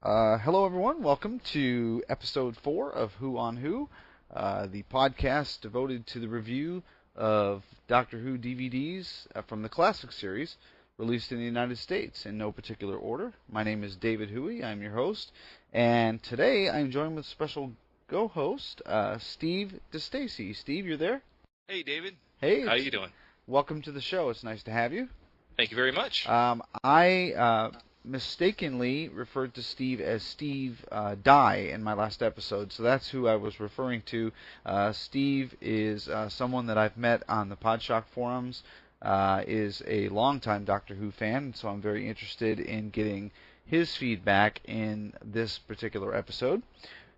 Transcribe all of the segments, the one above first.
Hello, everyone. Welcome to episode 4 of Who on Who, the podcast devoted to the review of Doctor Who DVDs from the classic series released in the United States in no particular order. My name is David Huey. I'm your host, and today I'm joined with special co-host Steve Distasi. Steve, you're there? Hey, David. Hey, How you doing? welcome to the show. It's nice to have you. Thank you very much. I mistakenly referred to Steve as Steve Dye in my last episode, so that's who I was referring to. Steve is someone that I've met on the Podshock forums, is a longtime Doctor Who fan, so I'm very interested in getting his feedback in this particular episode.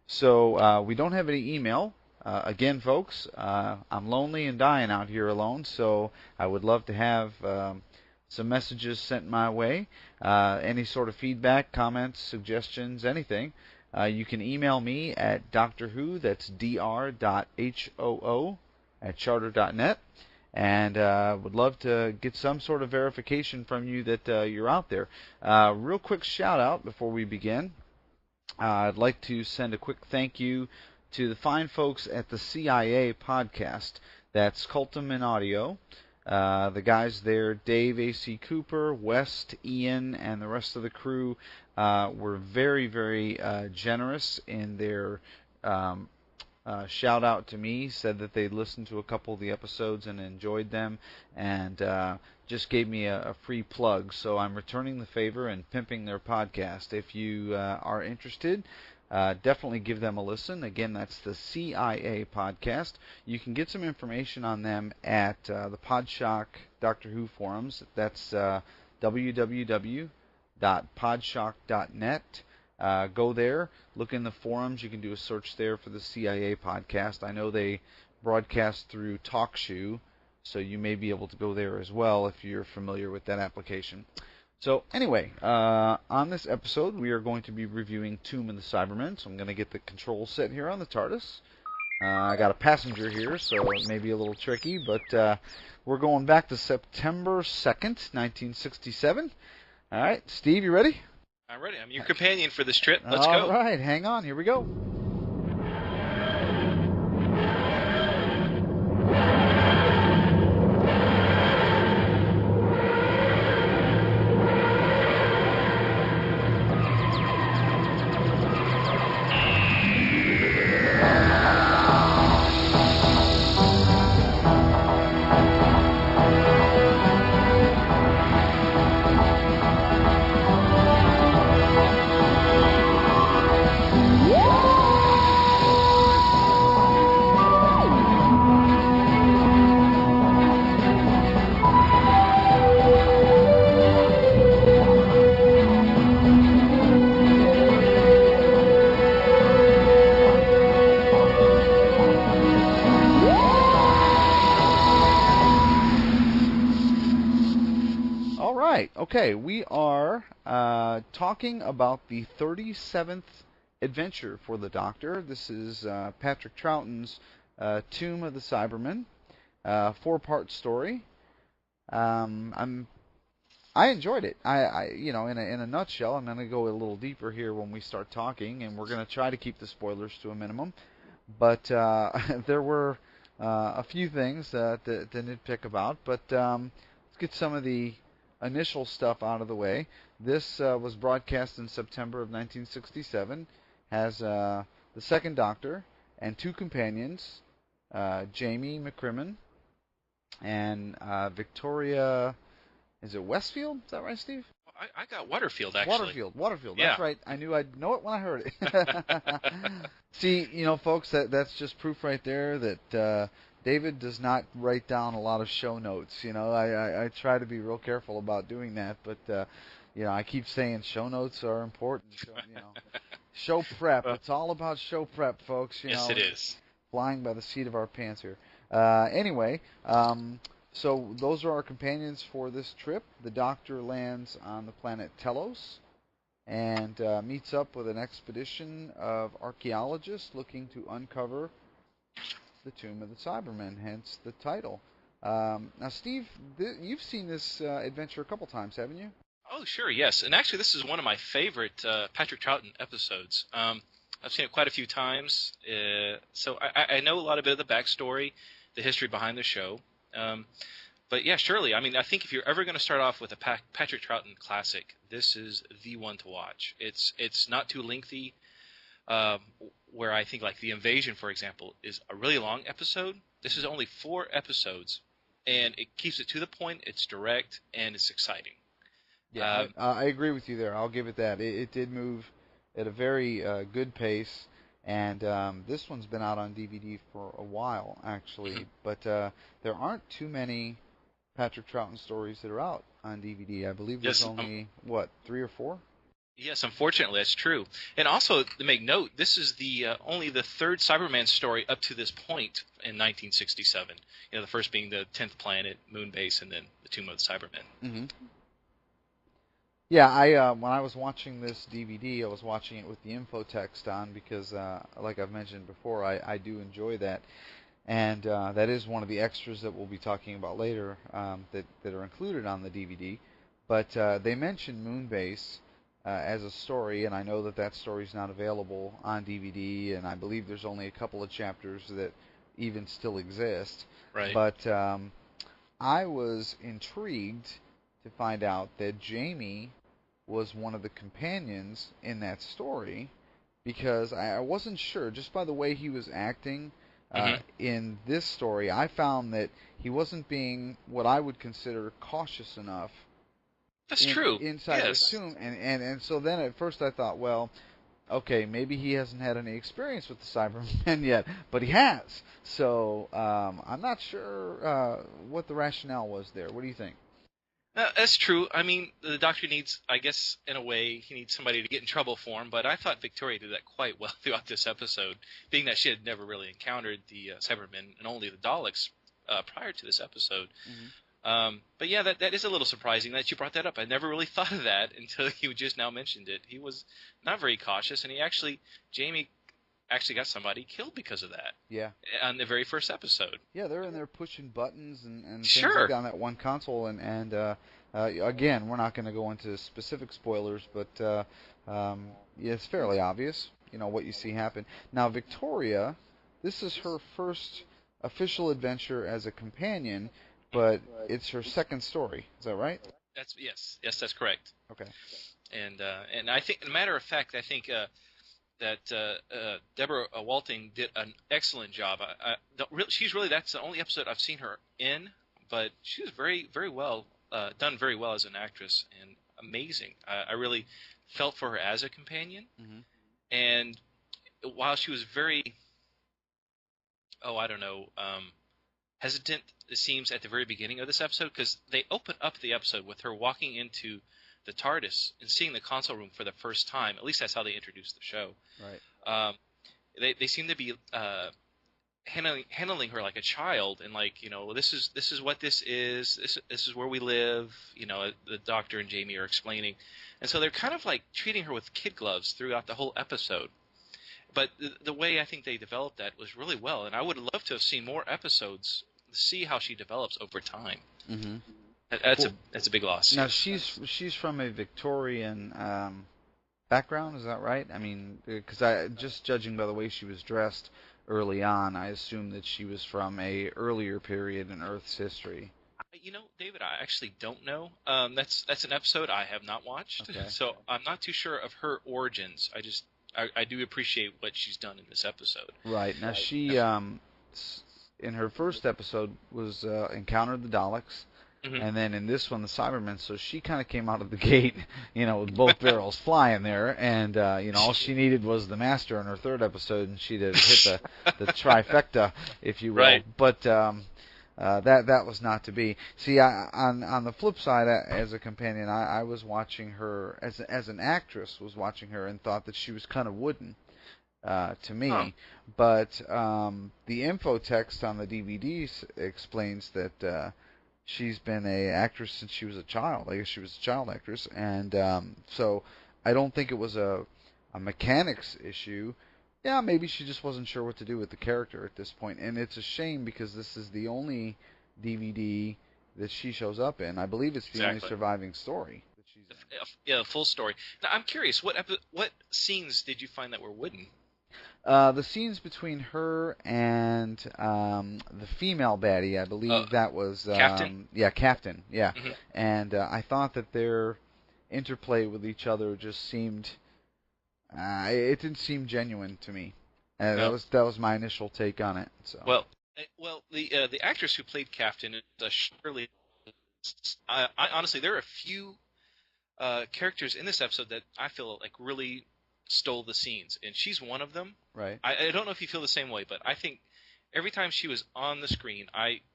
So we don't have any email. Again, folks, I'm lonely and dying out here alone, so I would love to have some messages sent my way. Any sort of feedback, comments, suggestions, anything. You can email me at doctorwho, that's dr.hoo@charter.net, and would love to get some sort of verification from you that you're out there. Real quick shout out before we begin. I'd like to send a quick thank you to the fine folks at the CIA podcast. That's Cultum and Audio. The guys there, Dave A.C. Cooper, West, Ian, and the rest of the crew were very, very generous in their shout out to me. Said that they listened to a couple of the episodes and enjoyed them, and just gave me a free plug. So I'm returning the favor and pimping their podcast. If you are interested, definitely give them a listen. Again, that's the CIA podcast. You can get some information on them at the Podshock Doctor Who forums. That's www.podshock.net. Go there, look in the forums. You can do a search there for the CIA podcast. I know they broadcast through TalkShoe, so you may be able to go there as well if you're familiar with that application. So anyway, on this episode, we are going to be reviewing Tomb of the Cybermen. So I'm going to get the controls set here on the TARDIS. I got a passenger here, so it may be a little tricky, but we're going back to September 2nd, 1967. All right, Steve, you ready? I'm ready. I'm your companion for this trip. Let's go. All right, hang on. Here we go. Okay, we are talking about the 37th adventure for the Doctor. This is Patrick Troughton's Tomb of the Cybermen, 4-part story. I enjoyed it. In a nutshell, I'm going to go a little deeper here when we start talking, and we're going to try to keep the spoilers to a minimum. But there were a few things to nitpick about. But let's get some of the initial stuff out of the way. This was broadcast in September of 1967. Has the second Doctor and 2 companions, Jamie McCrimmon and Victoria. Is it Westfield? Is that right, Steve? I got Waterfield, actually. Waterfield. Yeah. That's right. I knew I'd know it when I heard it. See, folks, that's just proof right there that David does not write down a lot of show notes. I try to be real careful about doing that, but I keep saying show notes are important. Show prep. It's all about show prep, folks. Yes, it is. Flying by the seat of our pants here. Anyway, so those are our companions for this trip. The Doctor lands on the planet Telos and meets up with an expedition of archaeologists looking to uncover the Tomb of the Cybermen, hence the title. Now, Steve, you've seen this adventure a couple times, haven't you? Oh, sure, yes. And actually, this is one of my favorite Patrick Troughton episodes. I've seen it quite a few times, so I know a lot of bit of the backstory, the history behind the show. But yeah, surely. I mean, I think if you're ever going to start off with a Patrick Troughton classic, this is the one to watch. It's not too lengthy. Where I think like The Invasion, for example, is a really long episode. This is only 4 episodes, and it keeps it to the point. It's direct and it's exciting. Yeah, I agree with you there. I'll give it that. It did move at a very good pace, and this one's been out on DVD for a while, actually. But there aren't too many Patrick Troughton stories that are out on DVD. I believe there's only, 3 or 4? Yes, unfortunately, that's true. And also, to make note, this is only the 3rd Cyberman story up to this point in 1967. You know, the first being the 10th Planet, Moonbase, and then the Tomb of the Cybermen. Mm-hmm. Yeah, I when I was watching this DVD, I was watching it with the info text on because, like I've mentioned before, I do enjoy that. And that is one of the extras that we'll be talking about later that are included on the DVD. But they mentioned Moonbase as a story, and I know that story is not available on DVD, and I believe there's only a couple of chapters that even still exist. Right. But I was intrigued to find out that Jamie was one of the companions in that story because I wasn't sure, just by the way he was acting in this story, I found that he wasn't being what I would consider cautious enough. That's true. Inside yes. the tomb, and so then at first I thought, well, okay, maybe he hasn't had any experience with the Cybermen yet, but he has. So I'm not sure what the rationale was there. What do you think? That's true. I mean, the Doctor needs, I guess, in a way, he needs somebody to get in trouble for him, but I thought Victoria did that quite well throughout this episode, being that she had never really encountered the Cybermen and only the Daleks prior to this episode. Mm-hmm. But yeah, that is a little surprising that you brought that up. I never really thought of that until you just now mentioned it. He was not very cautious, and Jamie actually got somebody killed because of that. Yeah. On the very first episode. Yeah, they're in there pushing buttons and sure. things like that on that one console, and again, we're not going to go into specific spoilers, but yeah, it's fairly obvious, what you see happen. Now, Victoria, this is her first official adventure as a companion, but it's her second story. Is that right? Yes, that's correct. Okay. And I think, as a matter of fact, I think that Deborah Walting did an excellent job. That's the only episode I've seen her in, but she was very, very well done, very well as an actress, and amazing. I really felt for her as a companion, and while she was very, hesitant, it seems, at the very beginning of this episode, because they open up the episode with her walking into the TARDIS and seeing the console room for the first time. At least that's how they introduced the show. Right. They seem to be handling her like a child, and like, this is what this is. This is where we live. The Doctor and Jamie are explaining, and so they're kind of like treating her with kid gloves throughout the whole episode. But the way I think they developed that was really well, and I would love to have seen more episodes to see how she develops over time. Mm-hmm. That's a big loss. Now she's from a Victorian background, is that right? I mean, because just judging by the way she was dressed early on, I assume that she was from a earlier period in Earth's history. David, I actually don't know. That's an episode I have not watched, okay. So I'm not too sure of her origins. I do appreciate what she's done in this episode. Right. Now she in her first episode was encountered the Daleks. And then in this one, the Cybermen, so she kind of came out of the gate, with both barrels flying there, and all she needed was the Master in her third episode, and she'd have hit the trifecta, if you will. Right. But that was not to be. See, on the flip side, as a companion, I was watching her as an actress, was watching her and thought that she was kind of wooden. To me, but the info text on the DVD explains that she's been an actress since she was a child. I guess she was a child actress, and so I don't think it was a mechanics issue. Yeah, maybe she just wasn't sure what to do with the character at this point, and it's a shame because this is the only DVD that she shows up in. I believe it's the only surviving story that she's The, in. yeah, the full story. Now, I'm curious, what scenes did you find that were wooden? The scenes between her and the female baddie, I Uh, believe that was Captain? Captain, yeah. Hmm. And I thought that their interplay with each other just seemed it didn't seem genuine to me. No. That was my initial take on it. So The actress who played Captain is Shirley. I honestly, there are a few characters in this episode that I feel like really stole the scenes, and she's one of them. right. I don't know if you feel the same way, but I think every time she was on the screen,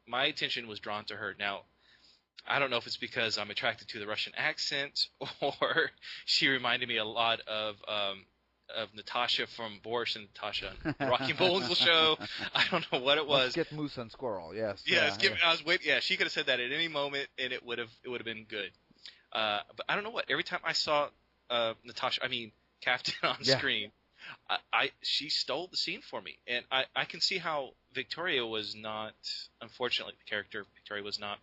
my attention was drawn to her. Now, I don't know if it's because I'm attracted to the Russian accent, or she reminded me a lot of Natasha from Boris and Natasha on the Rocky Bullwinkle show. I don't know what it was. Let's get moose and squirrel. Yes. Yeah, I was waiting. Yeah, she could have said that at any moment, and it would have been good. But I don't know what. Every time I saw Captain on screen, she stole the scene for me, and I can see how Victoria was not. Unfortunately, the character Victoria was not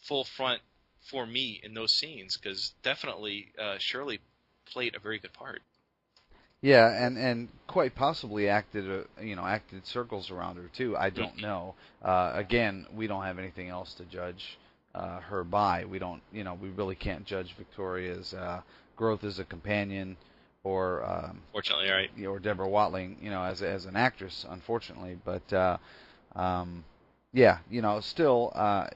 full front for me in those scenes, because definitely Shirley played a very good part. Yeah, and quite possibly acted circles around her too. I don't know. Again, we don't have anything else to judge her by. We don't, we really can't judge Victoria's growth as a companion, or Fortunately, right? or Deborah Watling, as an actress, unfortunately. But yeah, still,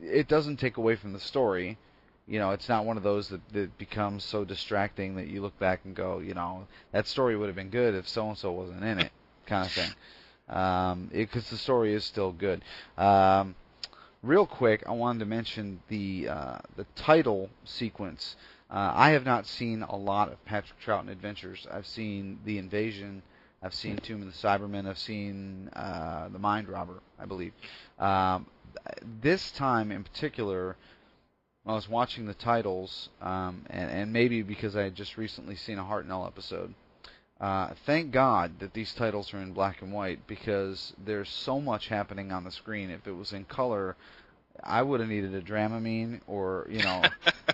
it doesn't take away from the story. It's not one of those that becomes so distracting that you look back and go, that story would have been good if so and so wasn't in it, kind of thing. Because the story is still good. Real quick, I wanted to mention the title sequence. I have not seen a lot of Patrick Troughton adventures. I've seen The Invasion. I've seen Tomb of the Cybermen. I've seen The Mind Robber, I believe. This time in particular, I was watching the titles, and maybe because I had just recently seen a Hartnell episode. Thank God that these titles are in black and white, because there's so much happening on the screen. If it was in color, I would have needed a Dramamine or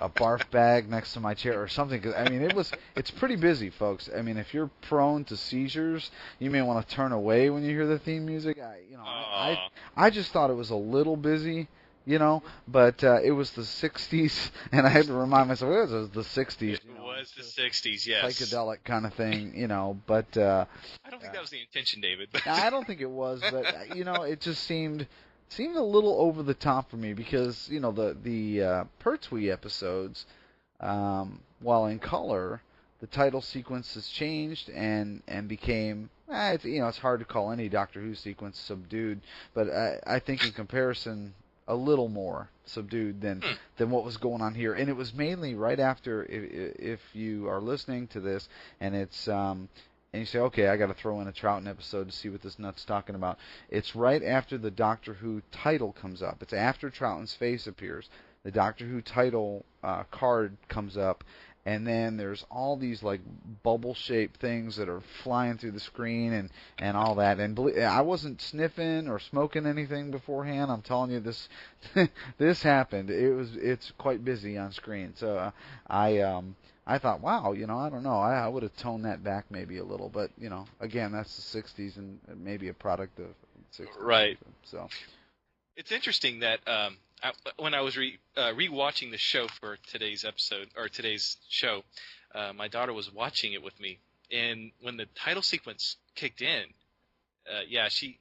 a barf bag next to my chair or something. 'Cause, I mean, it's pretty busy, folks. I mean, if you're prone to seizures, you may want to turn away when you hear the theme music. I just thought it was a little busy. But it was the 60s, and I had to remind myself it was the 60s. It was the 60s, yes. Psychedelic kind of thing, but... I don't think that was the intention, David. I don't think it was, but, it just seemed a little over the top for me, because, the Pertwee episodes, while in color, the title sequence has changed and became... it's hard to call any Doctor Who sequence subdued, but I think in comparison... a little more subdued than what was going on here, and it was mainly right after. If you are listening to this and it's and you say, okay, I got to throw in a Troughton episode to see what this nut's talking about. It's right after the Doctor Who title comes up. It's after Troughton's face appears. The Doctor Who title card comes up, and then there's all these like bubble-shaped things that are flying through the screen and all that. And I wasn't sniffing or smoking anything beforehand. I'm telling you, this this happened. It's quite busy on screen. So I thought, wow, I don't know. I would have toned that back maybe a little, but again, that's the 60s and maybe a product of the 60s. Right. So it's interesting that when I was rewatching the show for today's episode or today's show, my daughter was watching it with me, and when the title sequence kicked in, she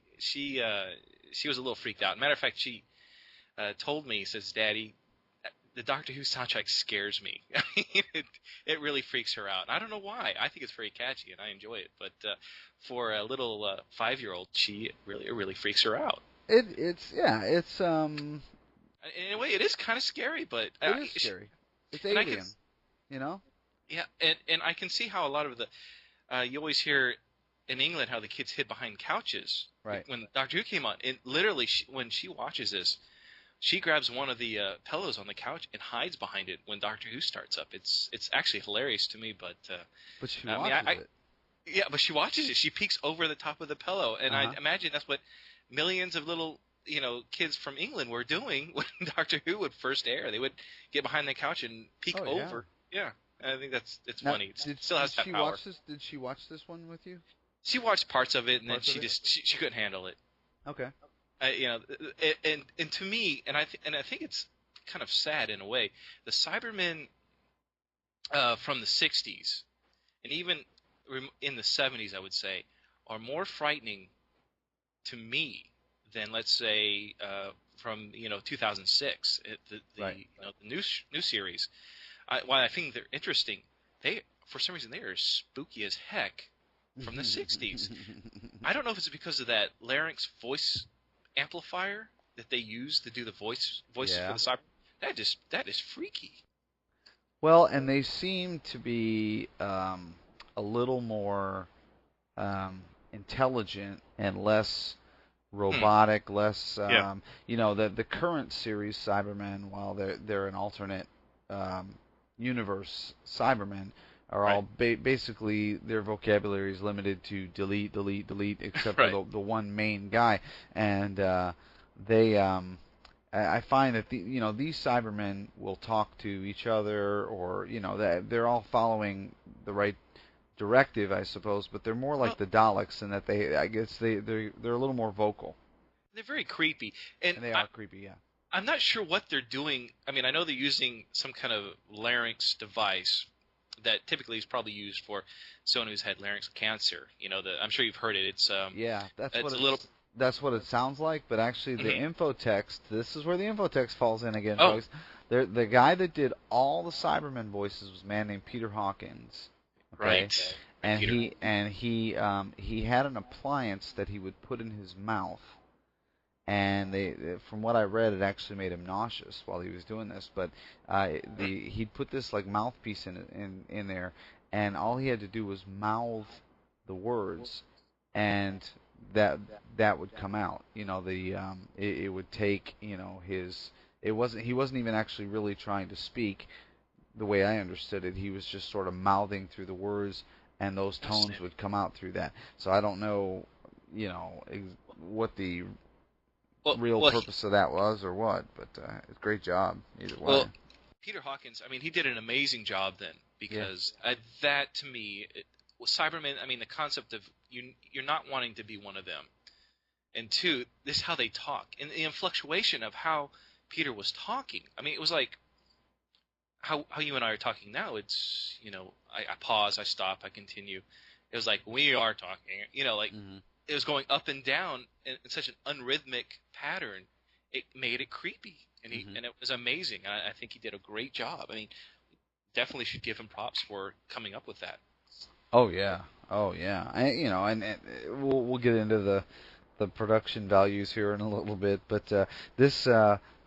was a little freaked out. Matter of fact, she told me, says, "Daddy, the Doctor Who soundtrack scares me." It really freaks her out. I don't know why. I think it's very catchy and I enjoy it, but for a little 5-year-old, it really freaks her out. It's in a way, it is kind of scary, but it is scary. It's alien, Yeah, and I can see how a lot of the you always hear in England how the kids hid behind couches. Right. When Doctor Who came on, and literally when she watches this, she grabs one of the pillows on the couch and hides behind it when Doctor Who starts up. It's actually hilarious to me, but she watches it. Yeah, but she watches it. She peeks over the top of the pillow, and I imagine that's what millions of little kids from England were doing when Doctor Who would first air. They would get behind the couch and peek Oh yeah. over. Yeah, I think it's Now, funny. It still has that she power. watch this? Did she watch this one with you? She watched parts of it, and then Parts of it? she couldn't handle it. Okay. And to me, and I think it's kind of sad in a way. The Cybermen from the '60s, and even in the '70s, I would say, are more frightening to me than, let's say, from 2006, the Right. the new series. While I think they're interesting, they for some reason they are spooky as heck from the '60s. I don't know if it's because of that larynx voice amplifier that they use to do the voices for Yeah. the cyber. That is freaky. Well, and they seem to be a little more intelligent and less robotic, less Yeah. the current series Cybermen, while they're an alternate universe Cybermen, are Right. all basically their vocabulary is limited to delete, delete, delete, except for Right. the one main guy, and they I find that these Cybermen will talk to each other, or they're all following the right directive, I suppose, but they're more Well, like the Daleks in that I guess they're a little more vocal, they're very creepy, and and they are creepy, yeah. I'm not sure what they're doing. I mean, I know they're using some kind of larynx device that typically is probably used for someone who's had larynx cancer. I'm sure you've heard it. Yeah, It's a little. that's what it sounds like, but actually the Mhm. infotext, this is where the infotext falls in again, Oh, folks. The guy that did all the Cybermen voices was a man named Peter Hawkins. Okay? right. Right, And Peter. he had an appliance that he would put in his mouth, and from what I read, it actually made him nauseous while he was doing this. But he'd put this like mouthpiece in there, and all he had to do was mouth the words, and that that would come out. It would take his. It wasn't he wasn't even actually really trying to speak. The way I understood it, he was just sort of mouthing through the words, and those tones would come out through that. So I don't know, what the Well, real well, purpose of that was or what, but it's a great job either way. well, Peter Hawkins. I mean, he did an amazing job then Yeah. because that to me, Cybermen. I mean, the concept of you're not wanting to be one of them, and two, this is how they talk, and the fluctuation of how Peter was talking. I mean, it was like how you and I are talking now. It's I pause, I stop, I continue. It was like we are talking. Like Hmm. it was going up and down in such an unrhythmic pattern. It made it creepy, and Hmm. and it was amazing. I think he did a great job. I mean, definitely should give him props for coming up with that. Oh yeah, oh yeah. And we'll get into the production values here in a little bit, but this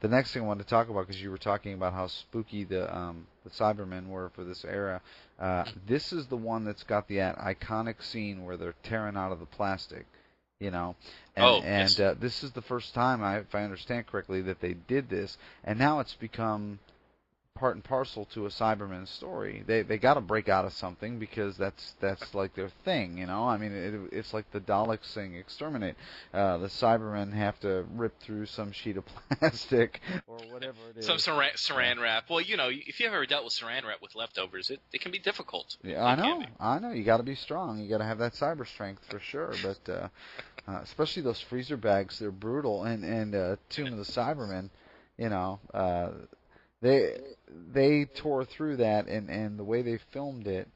the next thing I wanted to talk about, because you were talking about how spooky the Cybermen were for this era. This is the one that's got the iconic scene where they're tearing out of the plastic, you know, and Oh, and yes. this is the first time, if I understand correctly, that they did this, and now it's become part and parcel to a Cyberman story. They got to break out of something, because that's like their thing, you know. I mean, it's like the Daleks saying exterminate. The Cybermen have to rip through some sheet of plastic or whatever it Some is. saran wrap. Well, if you've ever dealt with saran wrap with leftovers, it can be difficult. Yeah, It can be. I know. You got to be strong. You got to have that cyber strength for sure. But especially those freezer bags, they're brutal. And Tomb of the Cybermen, you know, they they tore through that, and the way they filmed it,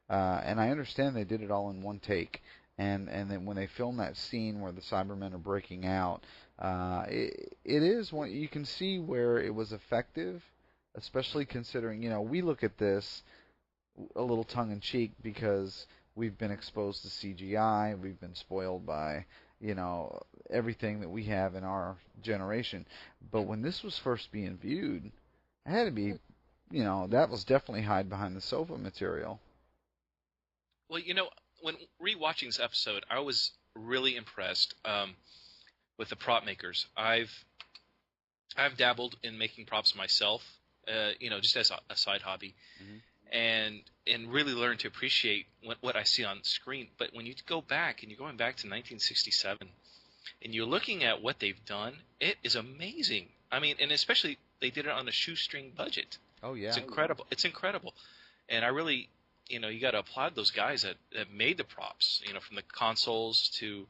and I understand they did it all in one take. And then when they filmed that scene where the Cybermen are breaking out, it is one you can see where it was effective, especially considering we look at this a little tongue in cheek because we've been exposed to CGI, we've been spoiled by everything that we have in our generation. But when this was first being viewed, it had to be, that was definitely hide behind the sofa material. Well, when rewatching this episode, I was really impressed with the prop makers. I've dabbled in making props myself, just as a side hobby, Hmm. and really learned to appreciate what I see on screen. But when you go back and you're going back to 1967, and you're looking at what they've done, it is amazing. I mean, and especially they did it on a shoestring budget. Oh It's yeah. incredible. It's incredible, and I really, you got to applaud those guys that made the props. From the consoles to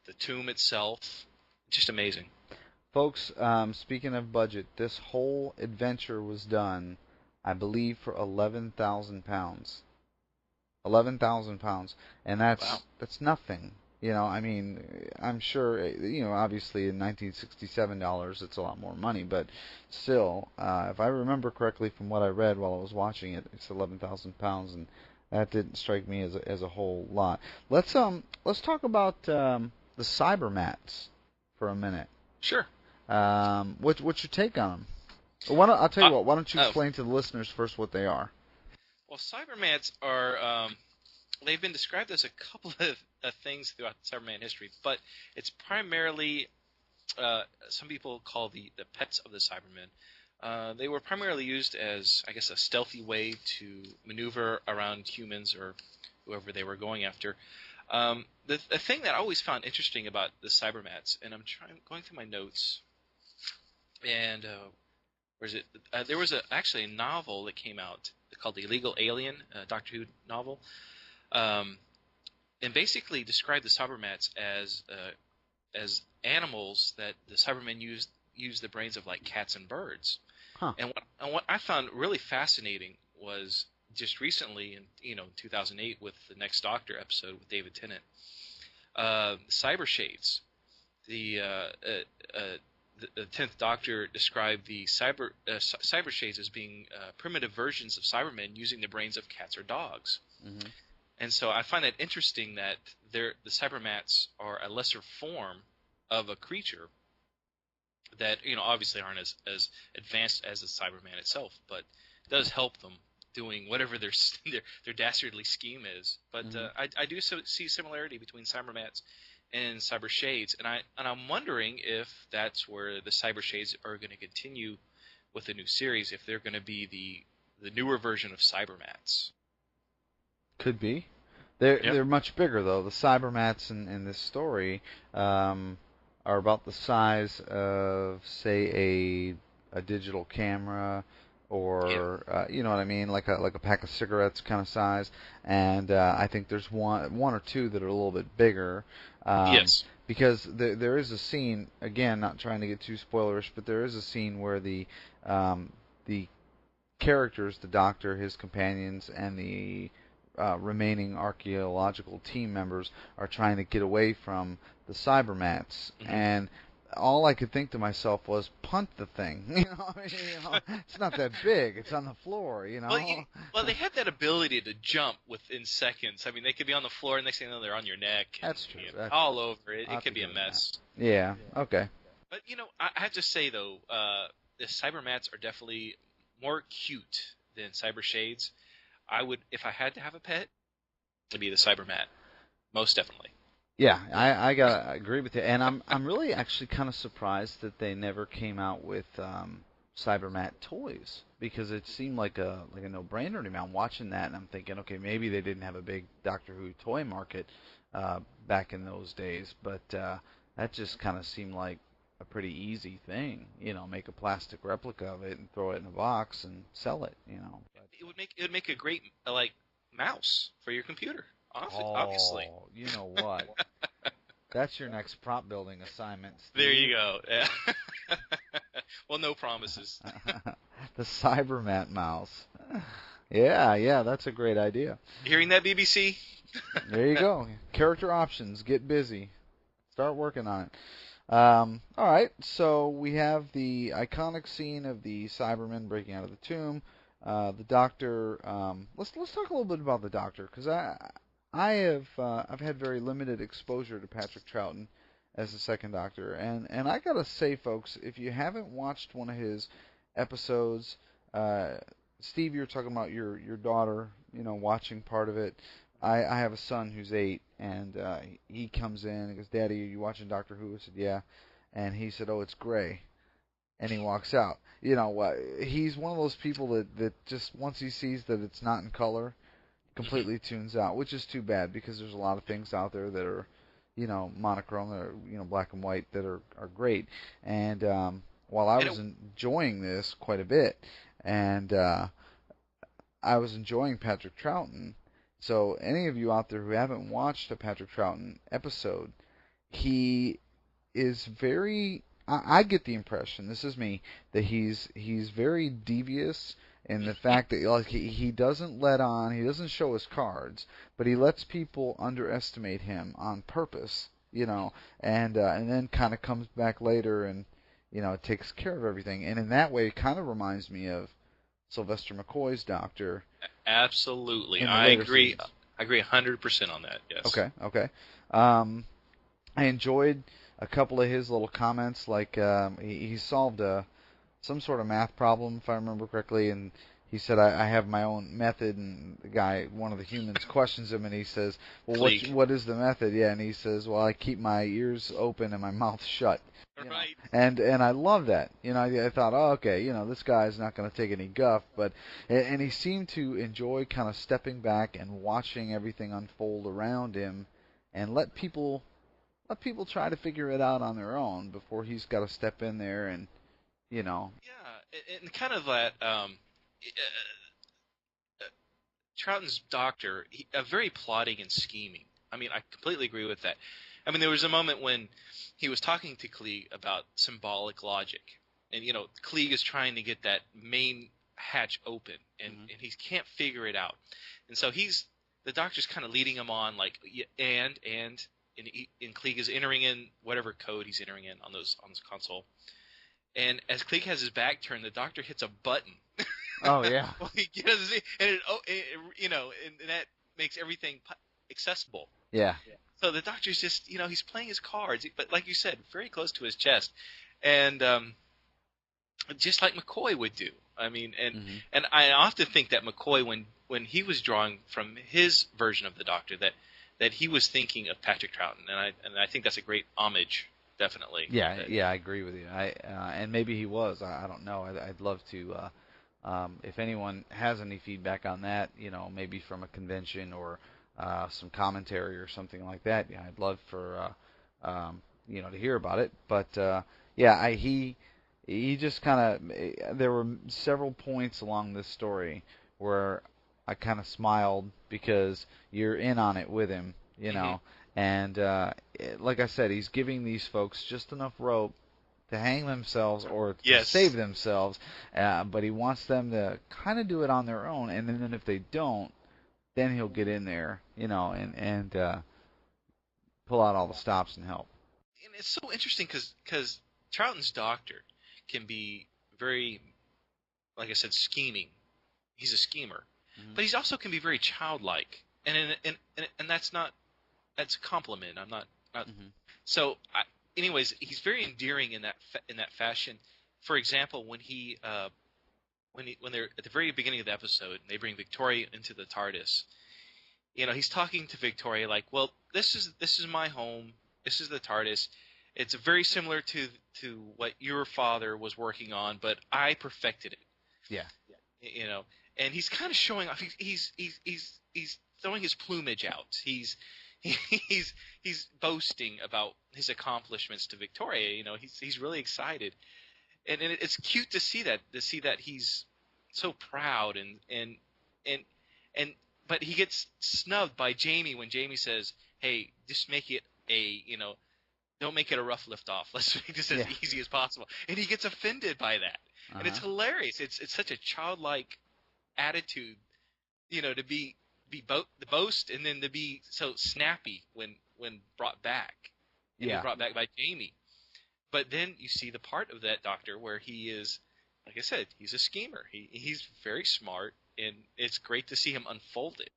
the tomb itself, just amazing. Folks, speaking of budget, this whole adventure was done, I believe, for £11,000. £11,000, and Wow. that's nothing. I mean, I'm sure, obviously in 1967 dollars, it's a lot more money, but still, if I remember correctly from what I read while I was watching it, it's £11,000, and that didn't strike me as a whole lot. Let's talk about the Cybermats for a minute. Sure. What's your take on them? I'll tell you what. Why don't you Oh, explain to the listeners first what they are? well, Cybermans are they've been described as a couple of things throughout Cyberman history, but it's primarily some people call the pets of the Cybermen. They were primarily used as, I guess, a stealthy way to maneuver around humans or whoever they were going after. The thing that I always found interesting about the Cybermats, and I'm going through my notes, and where is it? There was actually a novel that came out called The Illegal Alien, a Doctor Who novel, and basically described the Cybermats as animals that the Cybermen use the brains of, like cats and birds. Huh. And what I found really fascinating was just recently in 2008 with the Next Doctor episode with David Tennant, Cyber Shades. The 10th Doctor described the cyber shades as being primitive versions of Cybermen using the brains of cats or dogs. Mm-hmm. And so I find that interesting that the Cybermats are a lesser form of a creature that obviously aren't as advanced as the Cyberman itself, but does help them doing whatever their dastardly scheme is. But I do see similarity between Cybermats and Cyber Shades, and I'm wondering if that's where the Cyber Shades are going to continue with the new series, if they're going to be the newer version of Cybermats. Could be. They're much bigger though. The Cybermats in this story are about the size of, say, a digital camera, or you know what I mean, like a pack of cigarettes kind of size. And I think there's one or two that are a little bit bigger. Yes. Because there is a scene, again, not trying to get too spoilerish, but there is a scene where the characters, the Doctor, his companions, and the remaining archaeological team members are trying to get away from the Cybermats, and all I could think to myself was, punt the thing. It's not that big. It's on the floor. Well, they have that ability to jump within seconds. I mean, they could be on the floor, and next thing you know, they're on your neck. That's true. All over it. It could be a mess. Yeah. Okay. But I have to say though, the Cybermats are definitely more cute than Cyber Shades. If I had to have a pet, it'd be the Cybermat, most definitely. Yeah, I gotta agree with you, and I'm really actually kind of surprised that they never came out with Cybermat toys, because it seemed like a no-brainer to me. I'm watching that and I'm thinking, okay, maybe they didn't have a big Doctor Who toy market back in those days, but that just kind of seemed like a pretty easy thing. Make a plastic replica of it and throw it in a box and sell it. It would make a great mouse for your computer. Obviously. Oh, you know what? That's your next prop building assignment, Steve. There you go. Yeah. Well, no promises. The Cybermat mouse. Yeah, that's a great idea. You hearing that, BBC? There you go. Character options. Get busy. Start working on it. All right, so we have the iconic scene of the Cybermen breaking out of the tomb. The Doctor. Let's talk a little bit about the Doctor, because I've had very limited exposure to Patrick Troughton as the second Doctor, and I gotta say, folks, if you haven't watched one of his episodes, Steve, you're talking about your daughter, watching part of it. I have a son who's 8, and he comes in and goes, "Daddy, are you watching Doctor Who?" I said, "Yeah," and he said, "Oh, it's gray," and he walks out. He's one of those people that just, once he sees that it's not in color, completely tunes out, which is too bad, because there's a lot of things out there that are, monochrome, or black and white, that are great. And while I And was enjoying this quite a bit, and I was enjoying Patrick Troughton. So any of you out there who haven't watched a Patrick Troughton episode, he is very. I get the impression, this is me, that he's very devious in the fact that, like, he doesn't let on, he doesn't show his cards, but he lets people underestimate him on purpose, and then kind of comes back later and takes care of everything. And in that way, it kind of reminds me of Sylvester McCoy's Doctor absolutely, in the I later agree. seasons. I agree 100% on that. Yes. Okay. I enjoyed a couple of his little comments, like he solved some sort of math problem, if I remember correctly, and he said, I have my own method, and one of the humans, questions him, and he says, well, Klieg. what is the method? Yeah, and he says, well, I keep my ears open and my mouth shut. Right. And I love that. I thought, oh, okay, this guy's not going to take any guff, and he seemed to enjoy kind of stepping back and watching everything unfold around him, and let people try to figure it out on their own before he's got to step in there and. Yeah, and kind of that Troughton's Doctor, very plotting and scheming. I mean, I completely agree with that. I mean, there was a moment when he was talking to Klieg about symbolic logic, and Klieg is trying to get that main hatch open, and he can't figure it out, and so the Doctor's kind of leading him on, like, and Klieg is entering in whatever code he's entering in on this console. And as Klieg has his back turned, the Doctor hits a button. Oh yeah. And that makes everything accessible. Yeah. So the Doctor's just, he's playing his cards, but like you said, very close to his chest, and just like McCoy would do. I mean, and I often think that McCoy, when he was drawing from his version of the Doctor, that he was thinking of Patrick Troughton, and I think that's a great homage. Definitely. Yeah, I agree with you. And maybe he was. I don't know. I'd love to. If anyone has any feedback on that, maybe from a convention or some commentary or something like that, yeah, I'd love for to hear about it. But yeah, he just kind of. There were several points along this story where I kind of smiled because you're in on it with him, And like I said, he's giving these folks just enough rope to hang themselves or to save themselves, but he wants them to kind of do it on their own. And then if they don't, then he'll get in there, and pull out all the stops and help. And it's so interesting because Troughton's Doctor can be very, like I said, scheming. He's a schemer, but he's also can be very childlike, and that's not. That's a compliment. I'm not. So, anyways, he's very endearing in that fashion. For example, when they're at the very beginning of the episode, and they bring Victoria into the TARDIS. He's talking to Victoria like, "Well, this is my home. This is the TARDIS. It's very similar to what your father was working on, but I perfected it." Yeah. And he's kind of showing off. He's throwing his plumage out. He's boasting about his accomplishments to Victoria. He's really excited, and it's cute to see that he's so proud and but he gets snubbed by Jamie when Jamie says, "Hey, just make it don't make it a rough lift off. Let's make this as easy as possible." And he gets offended by that, and it's hilarious. It's such a childlike attitude, to be the boast, and then to be so snappy when brought back, and brought back by Jamie. But then you see the part of that Doctor where he is, like I said, he's a schemer. He's very smart, and it's great to see him unfold it.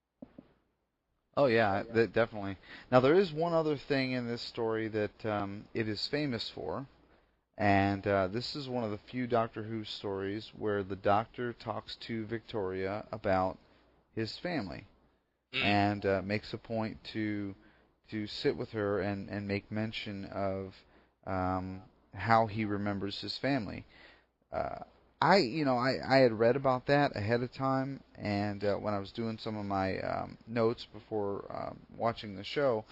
Oh yeah, definitely. Now there is one other thing in this story that it is famous for, and this is one of the few Doctor Who stories where the Doctor talks to Victoria about his family. And makes a point to sit with her and make mention of how he remembers his family. I had read about that ahead of time, and when I was doing some of my notes before watching the show.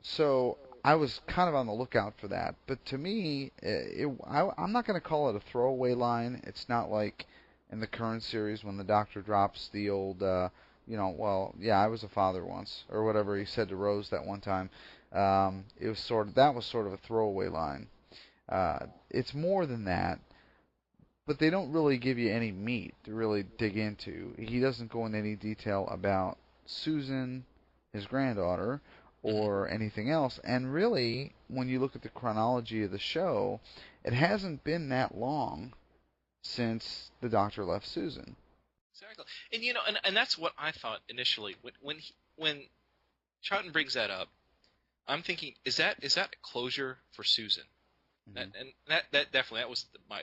So I was kind of on the lookout for that, but to me, I'm not going to call it a throwaway line. It's not like in the current series when the Doctor drops the old, well, yeah, I was a father once, or whatever he said to Rose that one time. It was that was sort of a throwaway line. It's more than that, but they don't really give you any meat to really dig into. He doesn't go into any detail about Susan, his granddaughter, Hmm. or anything else. And really, when you look at the chronology of the show, it hasn't been that long since the Doctor left Susan. Exactly. And and that's what I thought initially when Troughton brings that up. I'm thinking, is that closure for Susan? Hmm. And that definitely that was my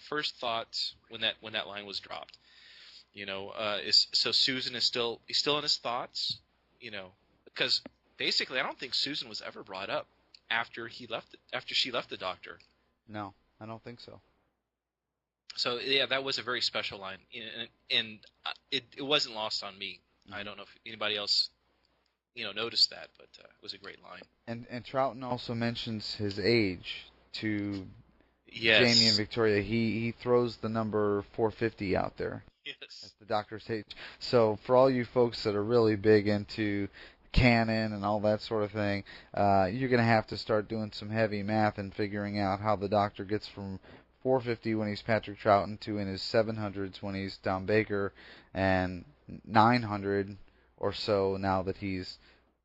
first thought when that line was dropped. Is so Susan is still in his thoughts, because basically I don't think Susan was ever brought up after she left the Doctor. No, I don't think so. So yeah, that was a very special line, and it wasn't lost on me. I Hmm. don't know if anybody else noticed that, but it was a great line. And Troughton also mentions his age to Jamie and Yes. Victoria. He throws the number 450 out there. Yes. That's the Doctor's age. So for all you folks that are really big into canon and all that sort of thing, you're going to have to start doing some heavy math and figuring out how the Doctor gets from 450 when he's Patrick Troughton to in his 700s when he's Don Baker, and 900 or so now that he's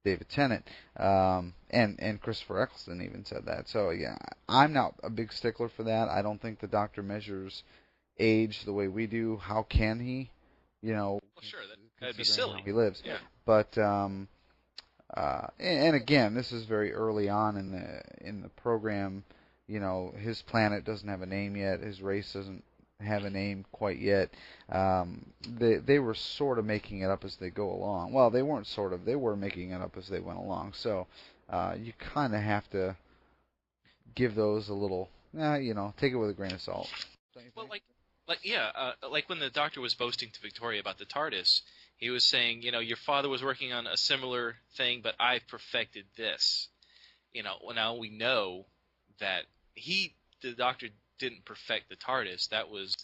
David Tennant. And Christopher Eccleston even said that. So yeah, I'm not a big stickler for that. I don't think the Doctor measures age the way we do. How can he? Well, sure, that'd be Considering how silly. he lives. Yeah. But and again, this is very early on in the program. His planet doesn't have a name yet. His race doesn't have a name quite yet. They were sort of making it up as they go along. Well, they weren't sort of. They were making it up as they went along. So you kind of have to give those a little, take it with a grain of salt. Don't you Well, think? like when the Doctor was boasting to Victoria about the TARDIS, he was saying, your father was working on a similar thing, but I perfected this. Well, now we know that the Doctor didn't perfect the TARDIS. That was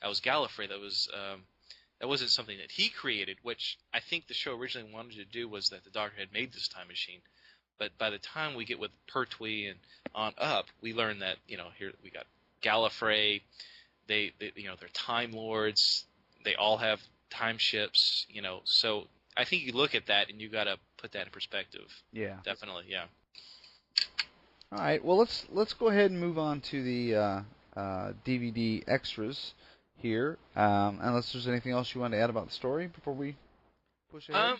Gallifrey. That wasn't something that he created, which I think the show originally wanted to do was that the Doctor had made this time machine. But by the time we get with Pertwee and on up, we learn that here we got Gallifrey. They're Time Lords. They all have time ships. So I think you look at that and you got to put that in perspective. Yeah. Definitely, yeah. All right. Well, let's go ahead and move on to the DVD extras here. Unless there's anything else you want to add about the story before we push ahead. Um,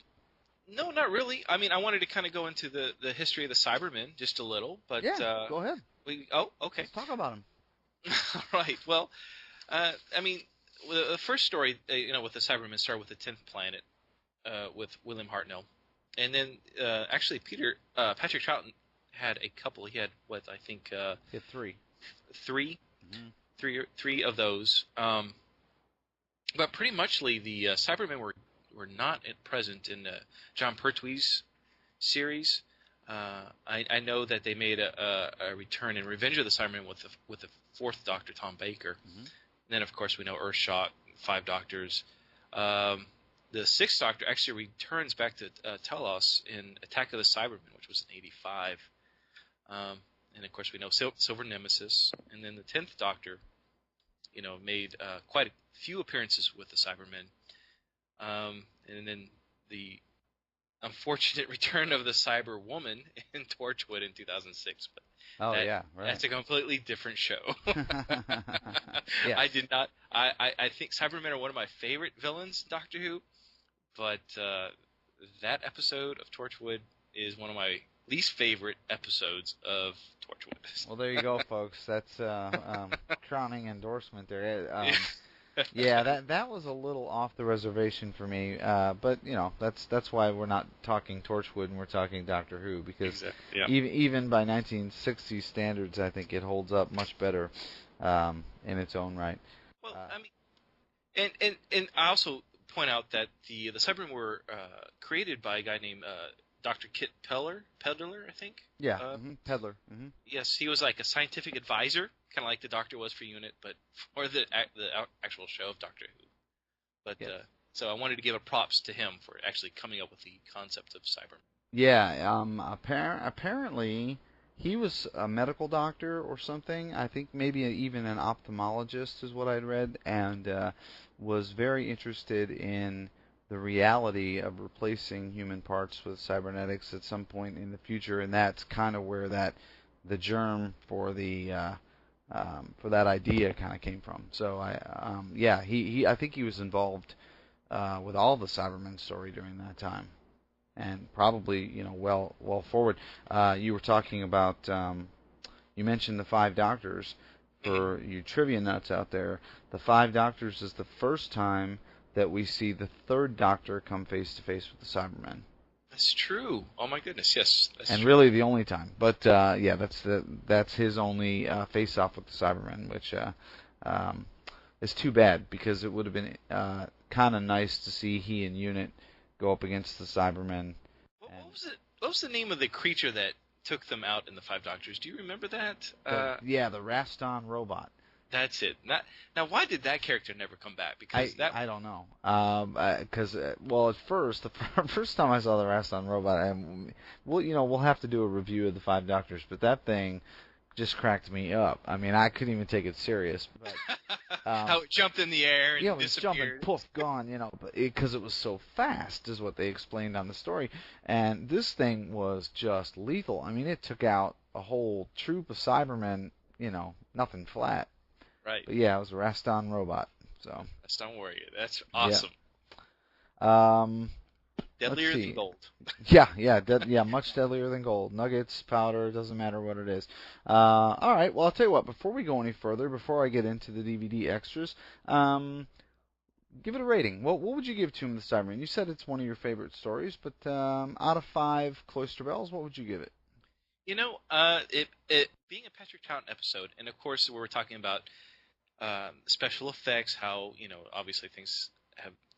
no, not really. I mean, I wanted to kind of go into the history of the Cybermen just a little, but Yeah. Go ahead. okay. Let's talk about them. All right. Well, I mean, the first story, with the Cybermen started with the 10th planet, with William Hartnell, and then actually Patrick Troughton had a couple. He had what I think Hit three. three, Mm-hmm. three of those. But pretty muchly the Cybermen were not present in John Pertwee's series. I know that they made a return in Revenge of the Cybermen with the fourth Doctor, Tom Baker. Mm-hmm. And then, of course, we know Earthshot, Five Doctors. The Sixth Doctor actually returns back to Telos in Attack of the Cybermen, which was in '85. And, of course, we know Silver Nemesis. And then the 10th Doctor, made quite a few appearances with the Cybermen. And then the unfortunate return of the Cyber Woman in Torchwood in 2006. But Oh yeah, right. that's a completely different show. Yes. I did not. I think Cybermen are one of my favorite villains, Doctor Who, but that episode of Torchwood is one of my least favorite episodes of Torchwood. Well, there you go, folks. That's crowning endorsement there. Yeah, that was a little off the reservation for me. But that's why we're not talking Torchwood and we're talking Doctor Who, because Exactly. Yeah. even by 1960s standards, I think it holds up much better in its own right. Well, I mean, and I also point out that the Cybermen were created by a guy named Dr. Kit Peddler, I think. Yeah, Uh, Peddler. yes, he was like a scientific advisor, kind of like the Doctor was for Unit, but for the actual show of Doctor Who. But Yes. so I wanted to give a props to him for actually coming up with the concept of Cybermen. Yeah, apparently he was a medical doctor or something. I think maybe even an ophthalmologist is what I'd read, and was very interested in the reality of replacing human parts with cybernetics at some point in the future, and that's kind of where the germ for that idea kind of came from. So I think he was involved with all the Cybermen story during that time, and probably well forward. You were talking about you mentioned the Five Doctors. For you trivia nuts out there, the Five Doctors is the first time that we see the Third Doctor come face to face with the Cybermen. That's true. Oh my goodness, yes, that's And true. really the only time. But yeah, that's his only face off with the Cybermen, which um, is too bad because it would have been kind of nice to see he and Unit go up against the Cybermen. What was it? What was the name of the creature that took them out in the Five Doctors? Do you remember that? The Raston robot. That's it. Now, why did that character never come back? Because I don't know. Because well, at first, the first time I saw the Raston robot, we'll have to do a review of the Five Doctors, but that thing just cracked me up. I mean, I couldn't even take it serious. But how it jumped in the air and it was jumping, disappeared. poof, gone. Because it was so fast, is what they explained on the story. And this thing was just lethal. I mean, it took out a whole troop of Cybermen. Nothing flat. Right. But yeah, it was a Raston robot. So. Don't worry. That's awesome. Yeah. Deadlier than gold. Yeah, much deadlier than gold. Nuggets, powder, doesn't matter what it is. All right, well, I'll tell you what, before we go any further, before I get into the DVD extras, give it a rating. What would you give Tomb of the Cybermen? You said it's one of your favorite stories, but out of 5 Cloister Bells, what would you give it? It being a Patrick Troughton episode, and of course we were talking about special effects, how obviously things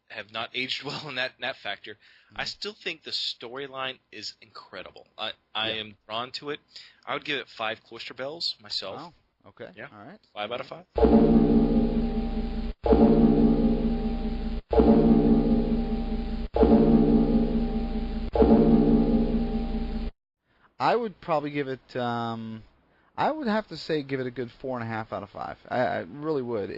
have not aged well in that factor. Mm-hmm. I still think the storyline is incredible. I am drawn to it. I would give it 5 Cloister Bells myself. Wow. Okay. Yeah. All right. 5 out of 5. I would probably give it. I would have to say give it a good 4.5 out of 5. I really would.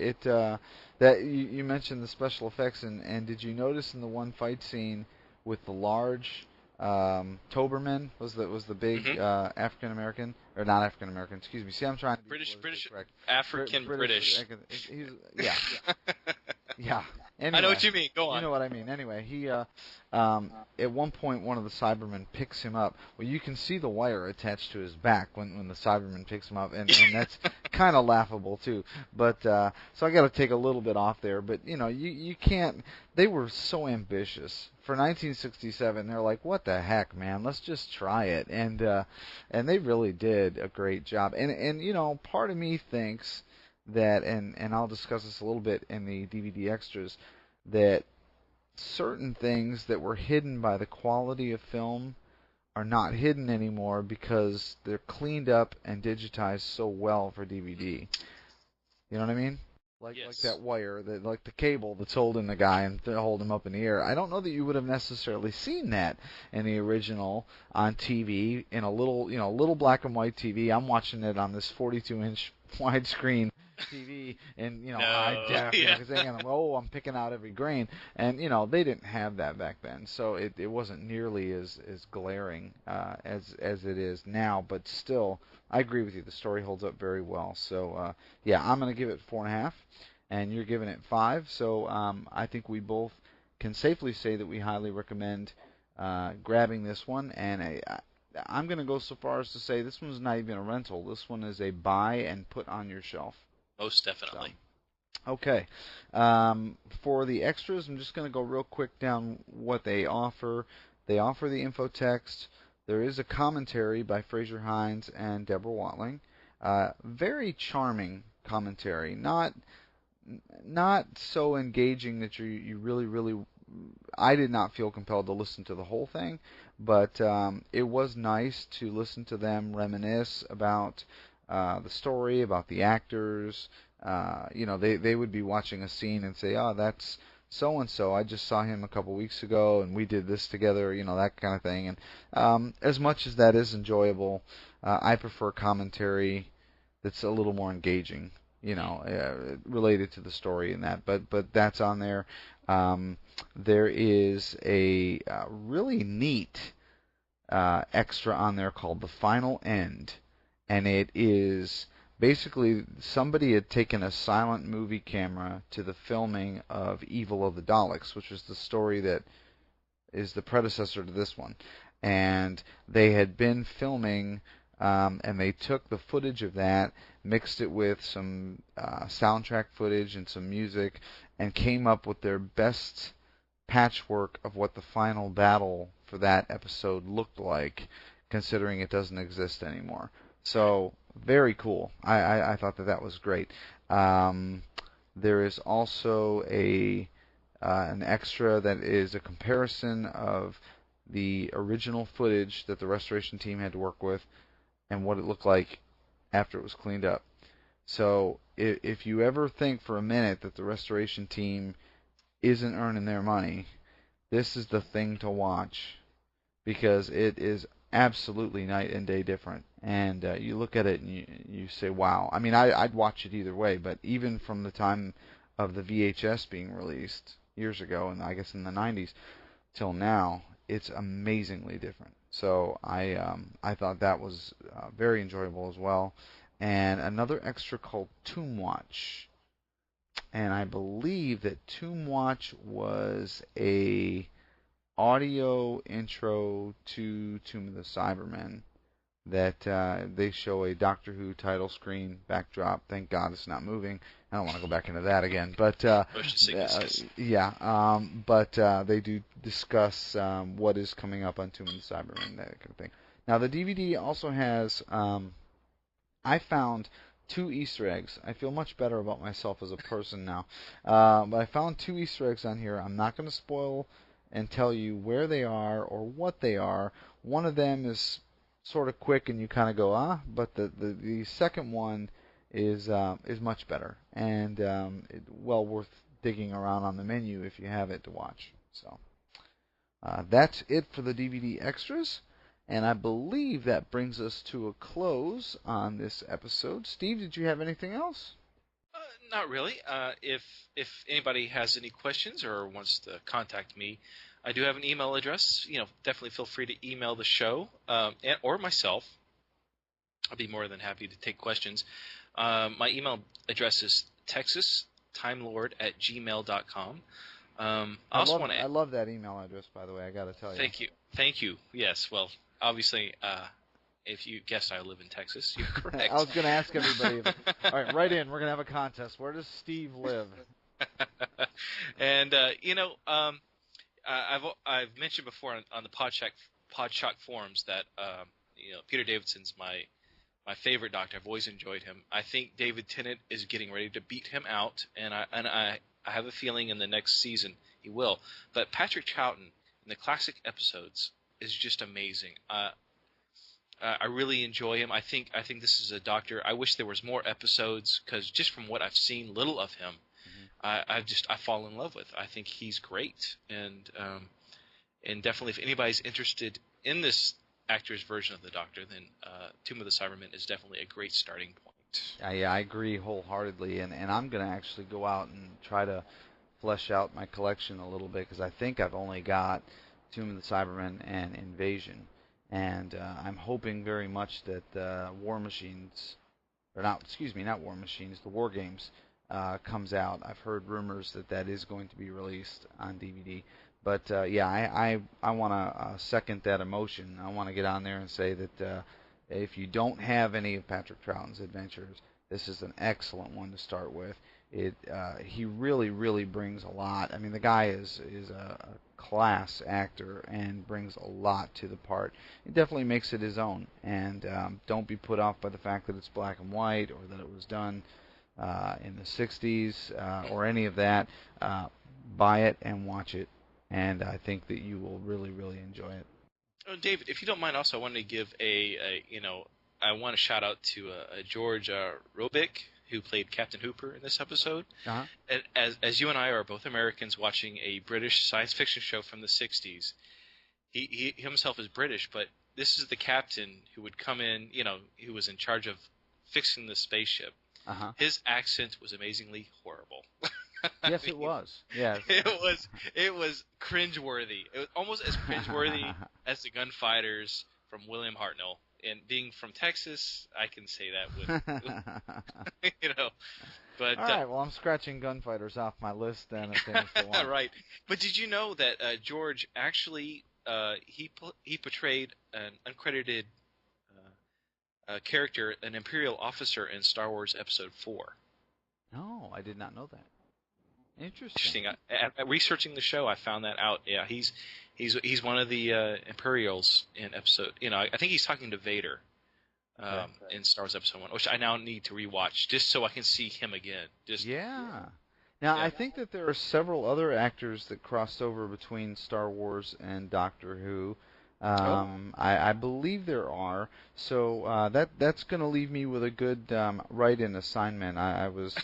That you mentioned the special effects, and did you notice in the one fight scene with the large Toberman was the big African American, or not African American? Excuse me. See, I'm trying to be British correct. African British. Yeah. Yeah. Anyway, I know what you mean. Go on. You know what I mean. Anyway, he at one point one of the Cybermen picks him up. Well, you can see the wire attached to his back when the Cyberman picks him up, and that's kind of laughable too. But so I got to take a little bit off there. But you can't. They were so ambitious for 1967. They're like, what the heck, man? Let's just try it, and they really did a great job. And part of me thinks that, and I'll discuss this a little bit in the DVD extras, that certain things that were hidden by the quality of film are not hidden anymore because they're cleaned up and digitized so well for DVD. You know what I mean? Like that wire, like the cable that's holding the guy and hold him up in the air. I don't know that you would have necessarily seen that in the original on TV in a little black and white TV. I'm watching it on this 42-inch widescreen TV and high def, because I'm picking out every grain, and they didn't have that back then, so it wasn't nearly as glaring as it is now. But still, I agree with you. The story holds up very well. So I'm going to give it 4.5, and you're giving it 5. So I think we both can safely say that we highly recommend grabbing this one, and I'm going to go so far as to say this one's not even a rental. This one is a buy and put on your shelf. Most definitely. So, okay. For the extras, I'm just going to go real quick down what they offer. They offer the info text. There is a commentary by Fraser Hines and Deborah Watling. Very charming commentary. Not so engaging that you really I did not feel compelled to listen to the whole thing, but it was nice to listen to them reminisce about the story, about the actors. They would be watching a scene and say, "Oh, that's so and so. I just saw him a couple weeks ago, and we did this together." That kind of thing. And as much as that is enjoyable, I prefer commentary that's a little more engaging, related to the story and that. But that's on there. There is a really neat extra on there called The Final End, and it is basically somebody had taken a silent movie camera to the filming of Evil of the Daleks, which was the story that is the predecessor to this one. And they had been filming, and they took the footage of that, mixed it with some soundtrack footage and some music, and came up with their best patchwork of what the final battle for that episode looked like, considering it doesn't exist anymore. So very cool. I thought that was great. There is also an extra that is a comparison of the original footage that the restoration team had to work with and what it looked like after it was cleaned up. So if you ever think for a minute that the restoration team isn't earning their money, this is the thing to watch, because it is absolutely night and day different. And you look at it and you say, wow. I mean, I'd watch it either way, but even from the time of the VHS being released years ago, and I guess in the 90s, till now, it's amazingly different. So I thought that was very enjoyable as well. And another extra called Tomb Watch. And I believe that Tomb Watch was a audio intro to Tomb of the Cybermen that they show a Doctor Who title screen backdrop. Thank God it's not moving. I don't want to go back into that again, but they do discuss what is coming up on Tomb of the Cybermen, that kind of thing. Now the DVD also has I found 2 Easter eggs. I feel much better about myself as a person now. But I found 2 Easter eggs on here. I'm not going to spoil and tell you where they are or what they are. One of them is sort of quick and you kind of go, but the second one is much better and well worth digging around on the menu if you have it to watch. So that's it for the DVD extras. And I believe that brings us to a close on this episode. Steve, did you have anything else? Not really. If anybody has any questions or wants to contact me, I do have an email address. Definitely feel free to email the show or myself. I'll be more than happy to take questions. My email address is texastimelord@gmail.com. I love that email address, by the way. I got to tell you. Thank you. Yes. Well, obviously, if you guessed I live in Texas, you're correct. I was going to ask everybody. All right, write in. We're going to have a contest. Where does Steve live? And I've mentioned before on the Podshock forums that Peter Davidson's my favorite Doctor. I've always enjoyed him. I think David Tennant is getting ready to beat him out, and I have a feeling in the next season he will. But Patrick Troughton in the classic episodes is just amazing. I really enjoy him. I think this is a Doctor. I wish there was more episodes, because just from what I've seen little of him, I fall in love with. I think he's great, and definitely if anybody's interested in this actor's version of the Doctor, then Tomb of the Cybermen is definitely a great starting point. Yeah, I agree wholeheartedly, and I'm going to actually go out and try to flesh out my collection a little bit, because I think I've only got Tomb of the Cybermen and Invasion, and I'm hoping very much that War Machines, or not War Machines, the War Games comes out. I've heard rumors that is going to be released on DVD. But I want to second that emotion. I want to get on there and say that if you don't have any of Patrick Troughton's adventures, this is an excellent one to start with. He really brings a lot. I mean, the guy is a class actor and brings a lot to the part. It definitely makes it his own. And don't be put off by the fact that it's black and white or that it was done in the 60s or any of that. Buy it and watch it. and I think that you will really, really enjoy it. Oh, David, if you don't mind, also I wanted to give I want to shout out to George Robic, who played Captain Hooper in this episode. Uh-huh. And as you and I are both Americans watching a British science fiction show from the 60s, he himself is British, but this is the captain who would come in, who was in charge of fixing the spaceship. Uh-huh. His accent was amazingly horrible. Yes, it was. Yes. It was cringeworthy. It was almost as cringeworthy as the gunfighters from William Hartnell. And being from Texas, I can say that with But all right. Well, I'm scratching gunfighters off my list then of things to watch. Right. But did you know that George actually he portrayed an uncredited character, an Imperial officer in Star Wars Episode 4? No, I did not know that. Interesting. Researching the show, I found that out. Yeah, he's one of the Imperials in episode. I think he's talking to Vader in Star Wars Episode 1, which I now need to rewatch just so I can see him again. Yeah. Now, I think that there are several other actors that crossed over between Star Wars and Doctor Who. I believe there are. So that's going to leave me with a good write-in assignment. I was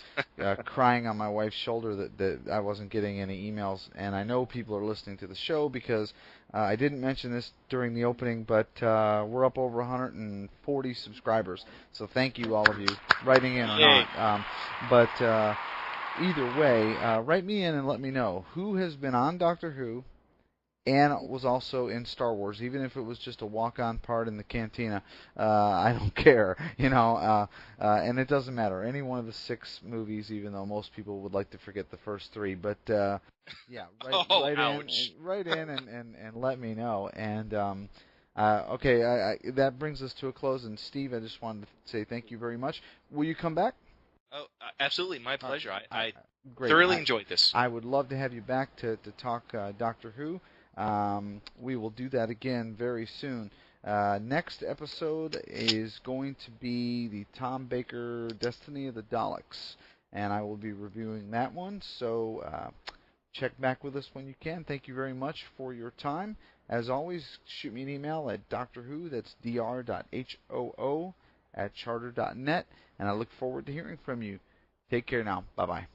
crying on my wife's shoulder that I wasn't getting any emails, and I know people are listening to the show because I didn't mention this during the opening, but we're up over 140 subscribers. So thank you, all of you, writing in or not. But either way, write me in and let me know who has been on Doctor Who and was also in Star Wars, even if it was just a walk-on part in the cantina. I don't care, and it doesn't matter. Any one of the 6 movies, even though most people would like to forget the first 3. But yeah, write in and let me know. And okay, that brings us to a close. And Steve, I just wanted to say thank you very much. Will you come back? Oh, absolutely, my pleasure. I great. thoroughly enjoyed this. I would love to have you back to talk Doctor Who. We will do that again very soon. Next episode is going to be the Tom Baker Destiny of the Daleks, and I will be reviewing that one. So check back with us when you can. Thank you very much for your time. As always, shoot me an email at drwho, that's dr.hoo@charter.net, and I look forward to hearing from you. Take care now. Bye-bye.